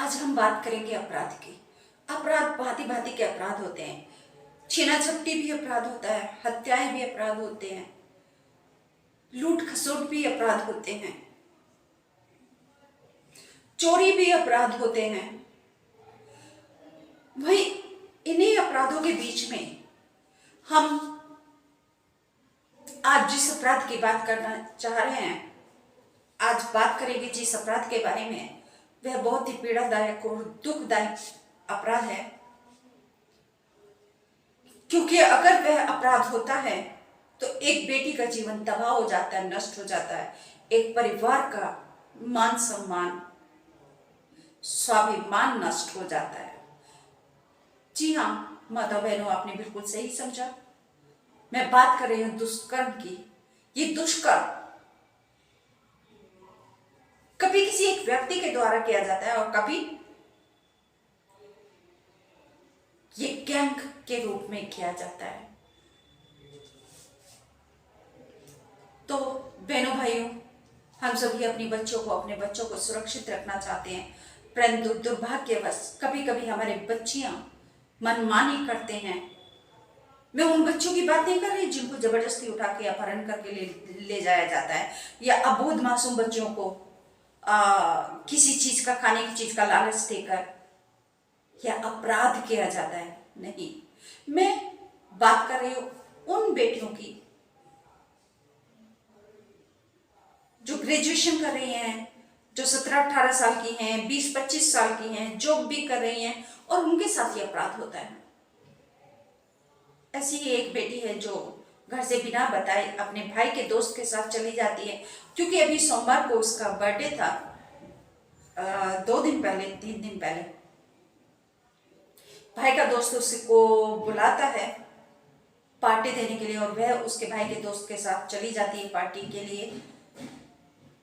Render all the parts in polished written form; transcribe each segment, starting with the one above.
आज हम बात करेंगे अपराध की। अपराध भांति भांति के अपराध होते हैं। छीना झपटी भी अपराध होता है, हत्याएं भी अपराध होते हैं, लूट खसोट भी अपराध होते हैं, चोरी भी अपराध होते हैं। वही इन्हीं अपराधों के बीच में हम आज जिस अपराध की बात करना चाह रहे हैं, आज बात करेंगे जिस अपराध के बारे में, वह बहुत ही पीड़ादायक और दुखदायक अपराध है। क्योंकि अगर वह अपराध होता है तो एक बेटी का जीवन तबाह हो जाता है, नष्ट हो जाता है, एक परिवार का मान सम्मान, स्वाभिमान नष्ट हो जाता है। जी हाँ माता बहनों, आपने बिल्कुल सही समझा। मैं बात कर रही हूं दुष्कर्म की। ये दुष्कर्म कभी किसी एक व्यक्ति के द्वारा किया जाता है और कभी ये गैंग के रूप में किया जाता है। तो बहनों भाइयों, हम सभी अपने बच्चों को सुरक्षित रखना चाहते हैं, परंतु दुर्भाग्यवश कभी कभी हमारे बच्चियां मनमानी करते हैं। मैं उन बच्चों की बात नहीं कर रही जिनको जबरदस्ती उठा के अपहरण करके ले जाया जाता है, या अबोध मासूम बच्चों को किसी चीज का, खाने की चीज का लालच देकर या अपराध किया जाता है। नहीं, मैं बात कर रही हूं उन बेटियों की जो ग्रेजुएशन कर रही हैं, जो 17-18 साल की हैं, 20-25 साल की हैं, जॉब भी कर रही हैं और उनके साथ ये अपराध होता है। ऐसी ही एक बेटी है जो घर से बिना बताए अपने भाई के दोस्त के साथ चली जाती है, क्योंकि अभी सोमवार को उसका बर्थडे था। 2 दिन पहले, 3 दिन पहले भाई का दोस्त उसको बुलाता है पार्टी देने के लिए और वह उसके भाई के दोस्त के साथ चली जाती है पार्टी के लिए।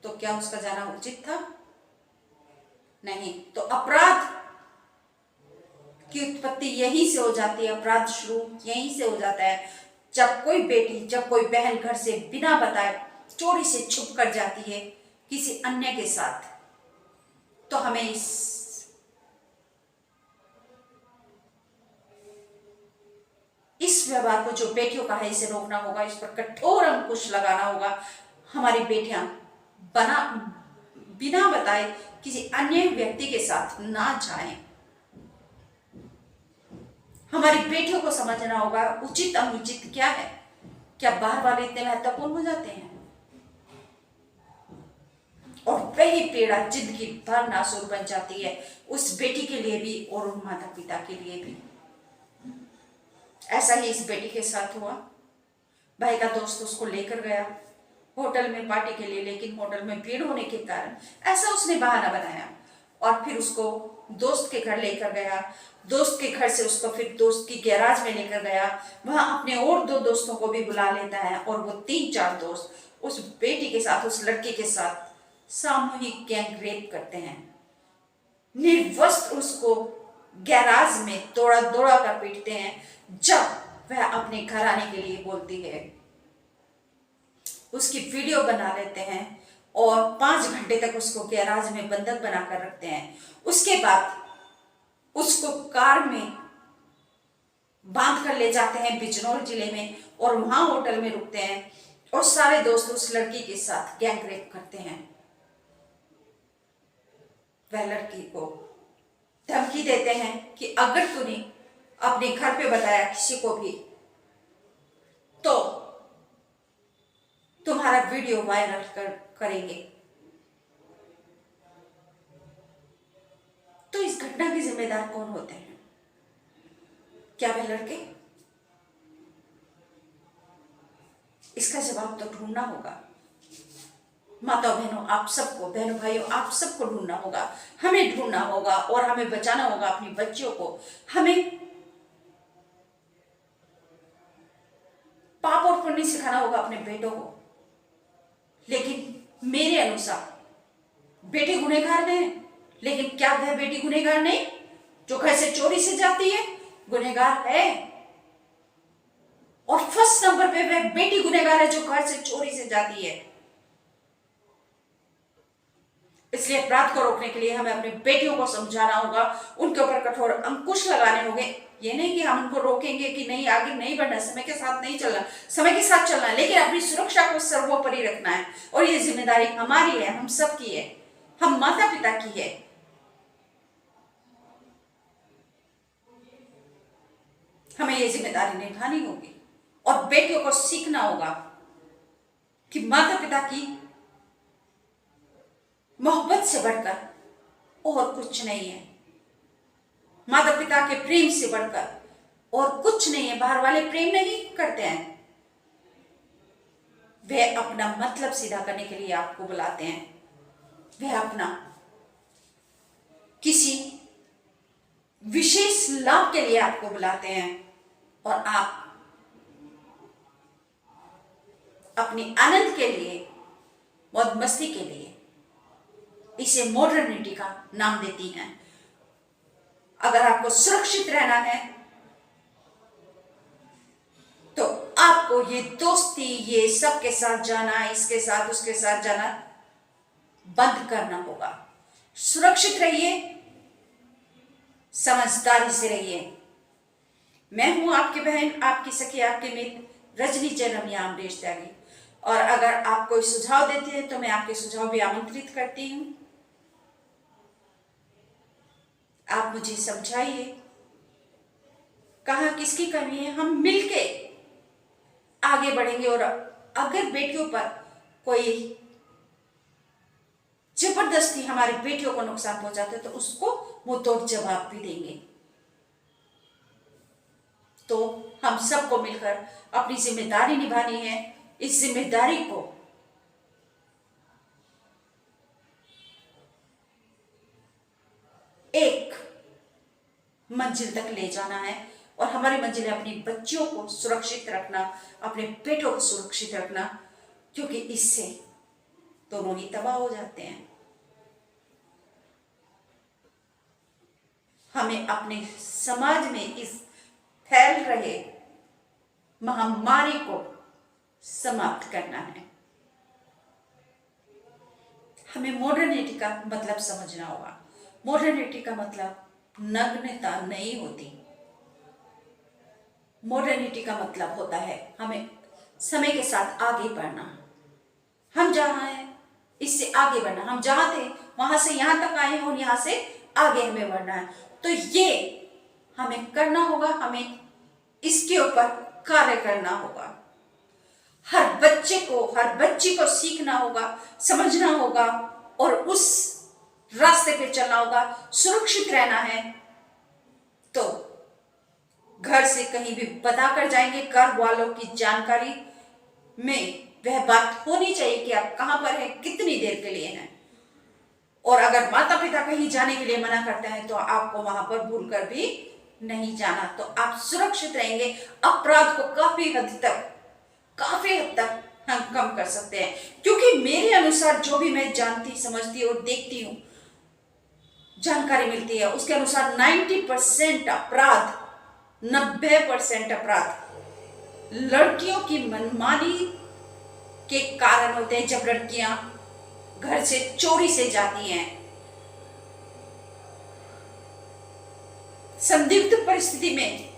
तो क्या उसका जाना उचित था? नहीं। तो अपराध की उत्पत्ति यहीं से हो जाती है, अपराध शुरू यहीं से हो जाता है। जब कोई बेटी, जब कोई बहन घर से बिना बताए चोरी से छुप कर जाती है किसी अन्य के साथ, तो हमें इस व्यवहार को जो बेटियों का है इसे रोकना होगा, इस पर कठोर अंकुश लगाना होगा। हमारी बेटियां बिना बताए किसी अन्य व्यक्ति के साथ ना जाएं। हमारी बेटियों को समझना होगा उचित अनुचित क्या है। क्या बाहर वाले इतने महत्वपूर्ण हो जाते हैं? और वही पीड़ा जिंदगी भर नासूर बन जाती है, उस बेटी के लिए भी और उन माता पिता के लिए भी। ऐसा ही इस बेटी के साथ हुआ। भाई का दोस्त उसको लेकर गया होटल में पार्टी के लिए, लेकिन होटल में भीड़ होने के कारण ऐसा उसने बहाना बनाया और फिर उसको दोस्त के घर लेकर गया। दोस्त के घर से उसको फिर दोस्त की गैराज में लेकर गया। वहां अपने और 2 दोस्तों को भी बुला लेता है और वो 3-4 दोस्त उस बेटी के साथ, उस लड़के के साथ सामूहिक गैंग रेप करते हैं। निर्वस्त्र उसको गैराज में दौड़ा दौड़ा कर पीटते हैं। जब वह अपने घर आने के लिए बोलती है, उसकी वीडियो बना लेते हैं और 5 घंटे तक उसको गैराज में बंधक बनाकर रखते हैं। उसके बाद उसको कार में बांध कर ले जाते हैं बिजनौर जिले में और वहां होटल में रुकते हैं और सारे दोस्त उस लड़की के साथ गैंग रेप करते हैं। वह लड़की को धमकी देते हैं कि अगर तूने अपने घर पे बताया किसी को भी तो तुम्हारा वीडियो वायरल करेंगे। तो इस घटना के जिम्मेदार कौन होते हैं? क्या वे लड़के? इसका जवाब तो ढूंढना होगा। माता बहनों, आप सबको, बहनों भाइयों, आप सबको ढूंढना होगा। हमें ढूंढना होगा और हमें बचाना होगा अपनी बच्चियों को। हमें पाप और पुण्य सिखाना होगा अपने बेटों को। लेकिन मेरे अनुसार बेटी गुनहगार है, लेकिन क्या वह बेटी गुनहगार नहीं जो घर से चोरी से जाती है? गुनहगार है। और फर्स्ट नंबर पे वह बेटी गुनहगार है जो घर से चोरी से जाती है। इसलिए अपराध को रोकने के लिए हमें अपनी बेटियों को समझाना होगा, उनके ऊपर कठोर अंकुश लगाने होंगे। ये नहीं कि हम उनको रोकेंगे कि नहीं, आगे नहीं बढ़ना, समय के साथ नहीं चलना, समय के साथ चलना है, लेकिन अपनी सुरक्षा को सर्वोपरि रखना है। और ये जिम्मेदारी हमारी है, हम सबकी है, हम माता पिता की है। हमें ये जिम्मेदारी निभानी होगी और बेटियों को सीखना होगा कि माता पिता की मोहब्बत से बढ़कर और कुछ नहीं है, माता पिता के प्रेम से बढ़कर और कुछ नहीं है। बाहर वाले प्रेम नहीं करते हैं, वे अपना मतलब सीधा करने के लिए आपको बुलाते हैं, वे अपना किसी विशेष लाभ के लिए आपको बुलाते हैं और आप अपनी आनंद के लिए, मौज मस्ती के लिए इसे मॉडर्निटी का नाम देती हैं। अगर आपको सुरक्षित रहना है तो आपको ये दोस्ती, ये सबके साथ जाना, इसके साथ उसके साथ जाना बंद करना होगा। सुरक्षित रहिए, समझदारी से रहिए। मैं हूं आपकी बहन, आपकी सखी, आपके मित्र रजनी जैनमिया अमरीश त्यागी। और अगर आप कोई सुझाव देते हैं तो मैं आपके सुझाव भी आमंत्रित करती हूं। आप मुझे समझाइए कहाँ किसकी कमी है, हम मिलके आगे बढ़ेंगे। और अगर बेटियों पर कोई जबरदस्ती हमारी बेटियों को नुकसान पहुंचाते तो उसको मुंह तोड़ जवाब भी देंगे। तो हम सबको मिलकर अपनी जिम्मेदारी निभानी है। इस जिम्मेदारी को एक मंजिल तक ले जाना है और हमारी मंजिल है अपनी बच्चियों को सुरक्षित रखना, अपने बेटों को सुरक्षित रखना, क्योंकि इससे दोनों ही तबाह हो जाते हैं। हमें अपने समाज में इस फैल रहे महामारी को समाप्त करना है। हमें मॉडर्निटी का मतलब समझना होगा। मॉडर्निटी का मतलब नग्नता नहीं होती। मॉडर्निटी का मतलब होता है हमें समय के साथ आगे बढ़ना। हम जहां हैं इससे आगे बढ़ना, हम जहां थे वहां से यहां तक आए हैं और यहां से आगे हमें बढ़ना है। तो ये हमें करना होगा, हमें इसके ऊपर कार्य करना होगा। हर बच्चे को, हर बच्ची को सीखना होगा, समझना होगा और उस रास्ते पे चलना होगा। सुरक्षित रहना है तो घर से कहीं भी बताकर जाएंगे, घर वालों की जानकारी में वह बात होनी चाहिए कि आप कहां पर हैं, कितनी देर के लिए हैं। और अगर माता पिता कहीं जाने के लिए मना करते हैं तो आपको वहां पर भूलकर भी नहीं जाना, तो आप सुरक्षित रहेंगे। अपराध को काफी हद तक हम कम कर सकते हैं, क्योंकि मेरे अनुसार जो भी मैं जानती, समझती और देखती हूं, जानकारी मिलती है, उसके अनुसार 90% अपराध, 90% अपराध लड़कियों की मनमानी के कारण होते हैं। जब लड़कियां घर से चोरी से जाती हैं, संदिग्ध परिस्थिति में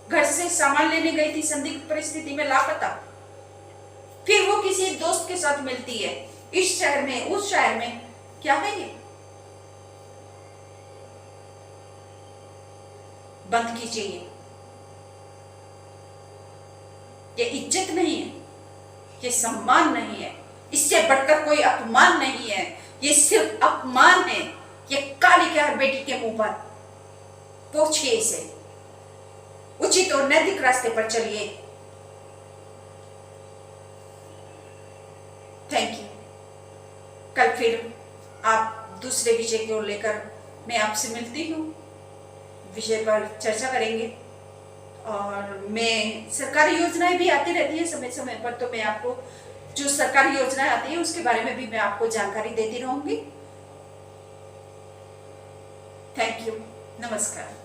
घर से सामान लेने गई थी, संदिग्ध परिस्थिति में लापता, फिर वो किसी दोस्त के साथ मिलती है, इस शहर में उस शहर में, क्या है ये? बंद कीजिए। ये इज्जत नहीं है, ये सम्मान नहीं है, इससे बढ़कर कोई अपमान नहीं है, ये सिर्फ अपमान है। ये काली क्या है बेटी के मुंह पर, पोछिए इसे, उचित और नैतिक रास्ते पर चलिए। Thank you. कल फिर आप दूसरे विषय को लेकर मैं आपसे मिलती हूँ, विषय पर चर्चा करेंगे। और मैं सरकारी योजनाएं भी आती रहती है समय समय पर, तो मैं आपको जो सरकारी योजनाएं आती है उसके बारे में भी मैं आपको जानकारी देती रहूंगी। Thank you. नमस्कार।